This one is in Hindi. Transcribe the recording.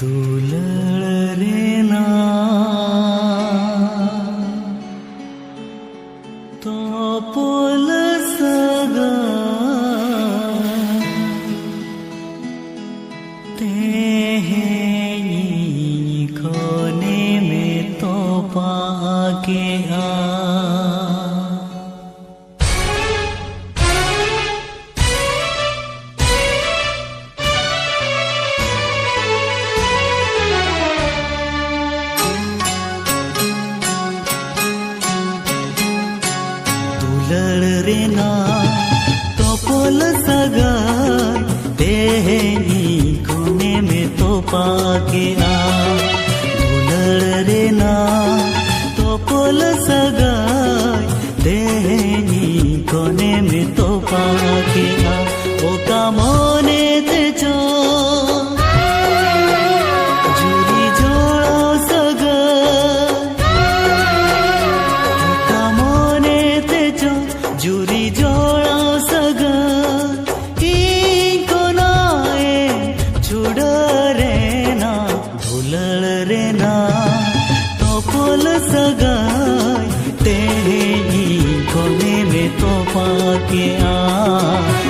दुलड़ रे ना तो पुल सगा ते कोने में तो पाके आ दुलड़ रे ना तो पुल सगा तेरी कोने में तो पाके आ दुलड़ रे ना तो पुल सगा तेरी कोने में तो पाके आ ओ का मोने ते जो जुरी जोड़ो सगा जुरी जोड़ा सगा को नाए छुड़ रे ना दुलड़ रे ना तो पुल सगा तेरी कोने में तो पाके आ